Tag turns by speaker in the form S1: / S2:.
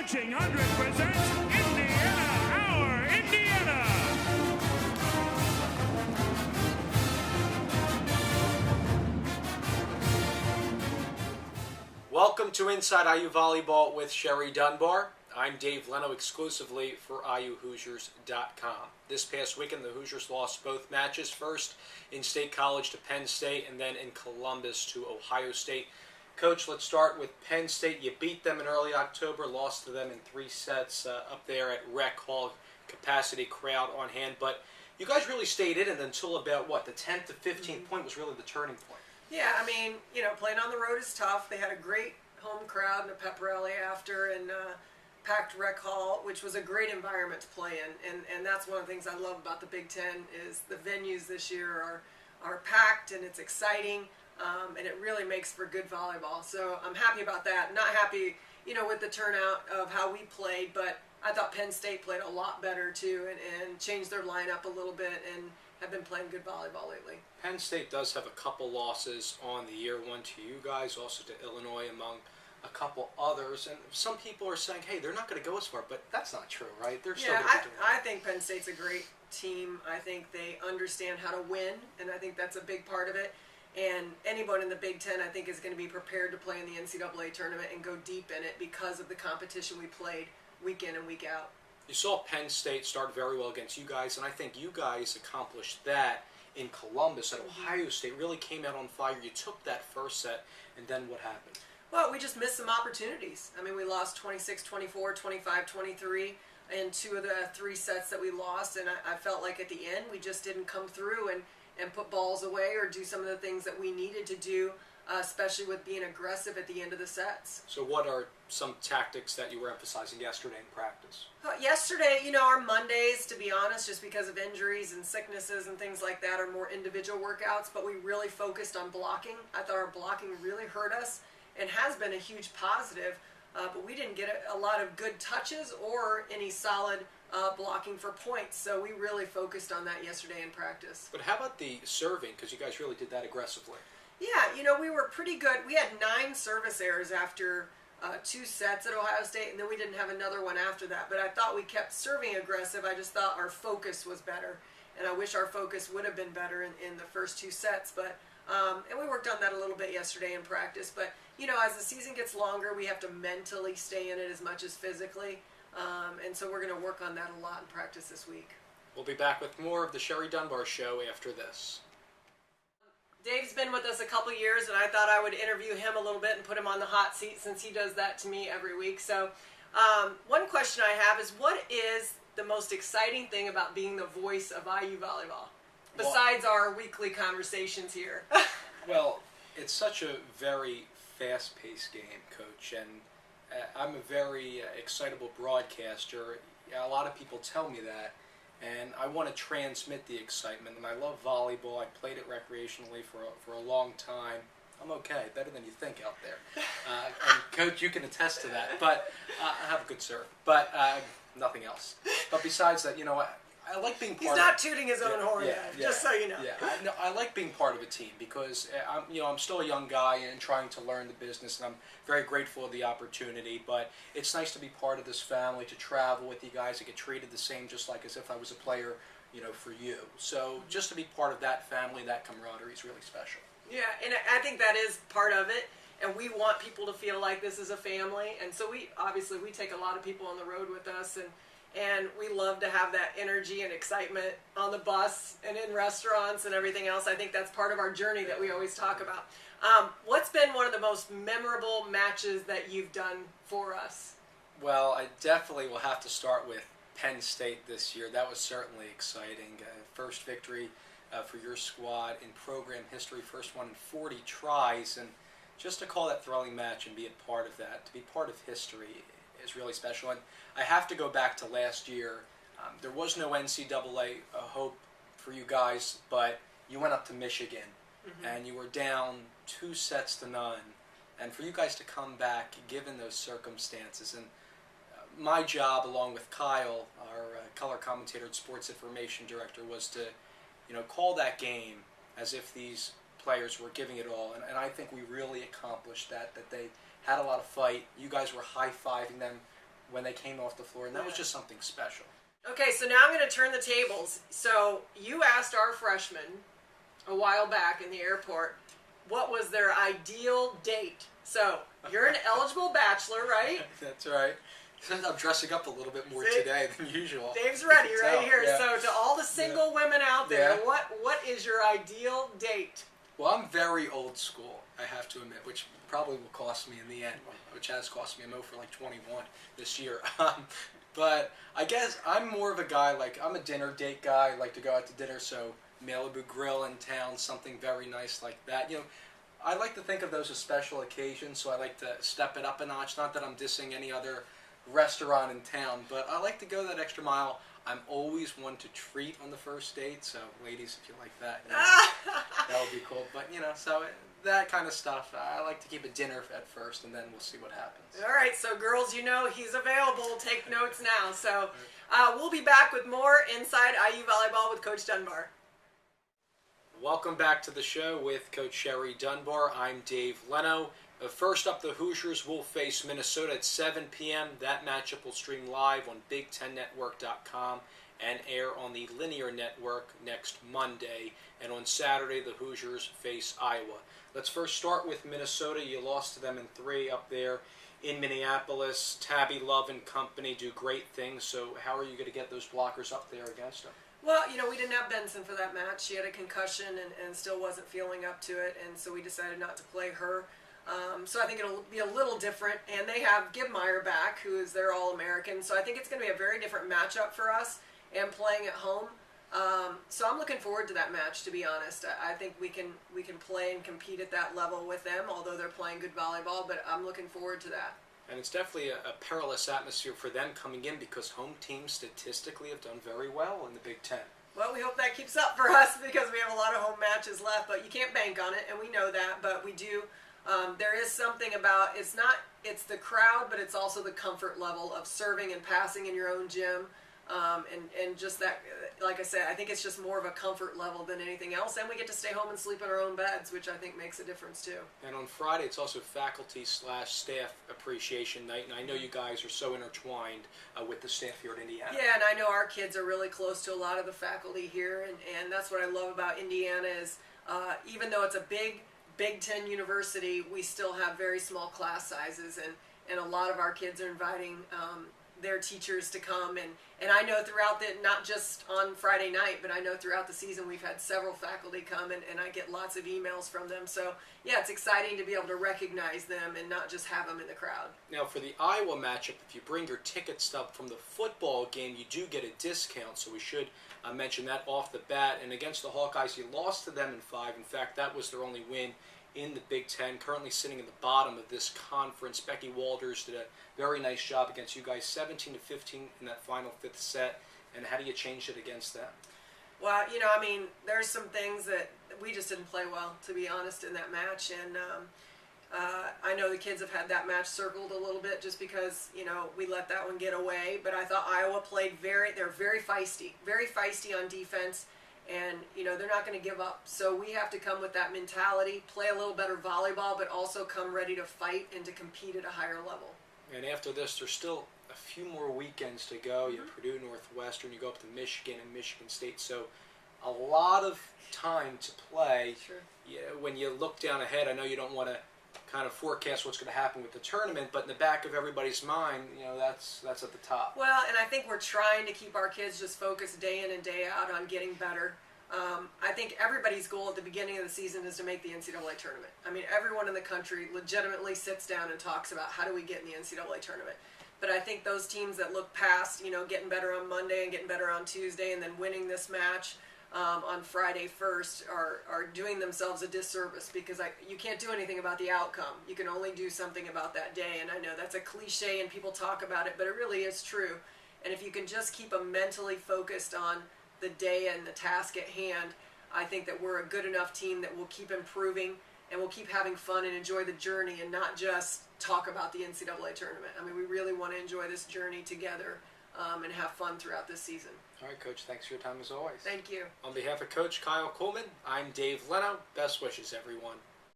S1: 100 presents Indiana, Our Indiana.
S2: Welcome to Inside IU Volleyball with Sherry Dunbar. I'm Dave Leno exclusively for IUHoosiers.com. This past weekend, the Hoosiers lost both matches, first in State College to Penn State and then in Columbus to Ohio State. Coach, let's start with Penn State. You beat them in early October, lost to them in 3 sets up there at Rec Hall, capacity crowd on hand. But you guys really stayed in it until about, the 10th to 15th point was really the turning point.
S3: Yeah, I mean, playing on the road is tough. They had a great home crowd and a pep rally after, and packed Rec Hall, which was a great environment to play in. And that's one of the things I love about the Big Ten is the venues this year are packed and it's exciting. And it really makes for good volleyball. So I'm happy about that. Not happy, with the turnout of how we played, but I thought Penn State played a lot better too and changed their lineup a little bit and have been playing good volleyball lately.
S2: Penn State does have a couple losses on the year, one to you guys, also to Illinois, among a couple others. And some people are saying, hey, they're not going to go as far, but that's not true, right? They're still going to do it.
S3: I think Penn State's a great team. I think they understand how to win, and I think that's a big part of it. And anyone in the Big Ten, I think, is going to be prepared to play in the NCAA tournament and go deep in it because of the competition we played week in and week out.
S2: You saw Penn State start very well against you guys, and I think you guys accomplished that in Columbus. At Ohio State really came out on fire. You took that first set, and then what happened?
S3: Well, we just missed some opportunities. I mean, we lost 26-24, 25-23 in 2 of the 3 sets that we lost, and I felt like at the end we just didn't come through and put balls away or do some of the things that we needed to do, especially with being aggressive at the end of the sets.
S2: So what are some tactics that you were emphasizing yesterday in practice?
S3: Yesterday, our Mondays, to be honest, just because of injuries and sicknesses and things like that, are more individual workouts, but we really focused on blocking. I thought our blocking really hurt us and has been a huge positive, but we didn't get a lot of good touches or any solid blocking for points, so we really focused on that yesterday in practice.
S2: But how about the serving, because you guys really did that aggressively?
S3: Yeah, we were pretty good. We had 9 service errors after 2 sets at Ohio State, and then we didn't have another one after that, but I thought we kept serving aggressive. I just thought our focus was better, and I wish our focus would have been better in the first 2 sets, but and we worked on that a little bit yesterday in practice, but as the season gets longer, we have to mentally stay in it as much as physically. And so we're going to work on that a lot in practice this week.
S2: We'll be back with more of the Sherry Dunbar Show after this.
S3: Dave's been with us a couple years, and I thought I would interview him a little bit and put him on the hot seat since he does that to me every week. So one question I have is, what is the most exciting thing about being the voice of IU Volleyball, besides our weekly conversations here?
S2: Well, it's such a very fast-paced game, Coach, and I'm a very excitable broadcaster. A lot of people tell me that, and I want to transmit the excitement. And I love volleyball. I played it recreationally for a long time. I'm okay, better than you think out there. And Coach, you can attest to that. But I have a good serve, but nothing else. But besides that, I like being part
S3: He's not tooting his own horn yet, just so you know.
S2: Yeah, I like being part of a team because I'm still a young guy and trying to learn the business, and I'm very grateful of the opportunity. But it's nice to be part of this family, to travel with you guys, to get treated the same, just like as if I was a player, for you. So just to be part of that family, that camaraderie is really special.
S3: Yeah, and I think that is part of it. And we want people to feel like this is a family, and so we take a lot of people on the road with us, and we love to have that energy and excitement on the bus and in restaurants and everything else. I think that's part of our journey that we always talk about. What's been one of the most memorable matches that you've done for us?
S2: Well, I definitely will have to start with Penn State this year. That was certainly exciting. First victory for your squad in program history, first one in 40 tries, and just to call that thrilling match and be a part of that, to be part of history, is really special. And I have to go back to last year. There was no NCAA hope for you guys, but you went up to Michigan, and you were down 2 sets to none. And for you guys to come back, given those circumstances, and my job, along with Kyle, our color commentator and sports information director, was to, call that game as if these players were giving it all. And I think we really accomplished that they had a lot of fight. You guys were high-fiving them when they came off the floor, and that was just something special.
S3: Okay, so now I'm going to turn the tables. So you asked our freshmen a while back in the airport what was their ideal date. So you're an eligible bachelor, right?
S2: That's right. I'm dressing up a little bit more today than usual.
S3: Dave's ready right here.
S2: Yeah.
S3: So to all the single women out there,
S2: Yeah.
S3: what is your ideal date?
S2: Well, I'm very old school, I have to admit, which probably will cost me in the end, which has cost me. I'm over like 21 this year. But I guess I'm more of a guy, like, I'm a dinner date guy. I like to go out to dinner, so Malibu Grill in town, something very nice like that. You know, I like to think of those as special occasions, so I like to step it up a notch. Not that I'm dissing any other restaurant in town, but I like to go that extra mile. I'm always one to treat on the first date, so ladies, if you like that, you know, that would be cool. But, you know, so that kind of stuff, I like to keep a dinner at first, and then we'll see what happens.
S3: All right, so girls, you know he's available. Take notes now. So we'll be back with more Inside IU Volleyball with Coach Dunbar.
S2: Welcome back to the show with Coach Sherry Dunbar. I'm Dave Leno. First up, the Hoosiers will face Minnesota at 7 p.m. That matchup will stream live on Big10Network.com and air on the Linear Network next Monday. And on Saturday, the Hoosiers face Iowa. Let's first start with Minnesota. You lost to them in 3 up there in Minneapolis. Tabby Love and company do great things. So how are you going to get those blockers up there against them?
S3: Well, you know, we didn't have Benson for that match. She had a concussion and still wasn't feeling up to it, and so we decided not to play her. So I think it'll be a little different. And they have Gibmeyer back, who is their All-American. So I think it's going to be a very different matchup for us and playing at home. So I'm looking forward to that match, to be honest. I think we can play and compete at that level with them, although they're playing good volleyball, but I'm looking forward to that.
S2: And it's definitely a perilous atmosphere for them coming in because home teams statistically have done very well in the Big Ten.
S3: Well, we hope that keeps up for us because we have a lot of home matches left, but you can't bank on it, and we know that, but we do. There is something about, it's the crowd, but it's also the comfort level of serving and passing in your own gym. And just that, like I said, I think it's just more of a comfort level than anything else. And we get to stay home and sleep in our own beds, which I think makes a difference too.
S2: And on Friday, it's also faculty/staff appreciation night. And I know you guys are so intertwined with the staff here at Indiana.
S3: Yeah, and I know our kids are really close to a lot of the faculty here. And that's what I love about Indiana is even though it's a Big Ten university, we still have very small class sizes. And a lot of our kids are inviting their teachers to come, and I know throughout not just on Friday night, but I know throughout the season we've had several faculty come, and I get lots of emails from them. So yeah, it's exciting to be able to recognize them and not just have them in the crowd.
S2: Now for the Iowa matchup, if you bring your ticket stub from the football game, you do get a discount, so we should mention that off the bat. And against the Hawkeyes, you lost to them in 5. In fact, that was their only win in the Big Ten, currently sitting in the bottom of this conference. Becky Walters did a very nice job against you guys, 17-15 in that final 5th set. And how do you change it against them?
S3: Well, you know, I mean, there's some things that we just didn't play well, to be honest, in that match. And I know the kids have had that match circled a little bit just because, you know, we let that one get away. But I thought Iowa played they're very feisty on defense. And, you know, they're not going to give up. So we have to come with that mentality, play a little better volleyball, but also come ready to fight and to compete at a higher level.
S2: And after this, there's still a few more weekends to go. You have Purdue, Northwestern, you go up to Michigan and Michigan State. So a lot of time to play.
S3: Sure.
S2: Yeah, when you look down ahead, I know you don't want to kind of forecast what's going to happen with the tournament, but in the back of everybody's mind, you know, that's at the top.
S3: Well, and I think we're trying to keep our kids just focused day in and day out on getting better. I think everybody's goal at the beginning of the season is to make the NCAA tournament. I mean, everyone in the country legitimately sits down and talks about how do we get in the NCAA tournament. But I think those teams that look past, you know, getting better on Monday and getting better on Tuesday and then winning this match on Friday first are doing themselves a disservice because you can't do anything about the outcome. You can only do something about that day. And I know that's a cliche and people talk about it, but it really is true. And if you can just keep them mentally focused on the day and the task at hand, I think that we're a good enough team that will keep improving and we'll keep having fun and enjoy the journey and not just talk about the NCAA tournament. I mean, we really want to enjoy this journey together and have fun throughout this season.
S2: All right, Coach, thanks for your time as always.
S3: Thank you.
S2: On behalf of Coach Kyle Coleman, I'm Dave Leno. Best wishes, everyone.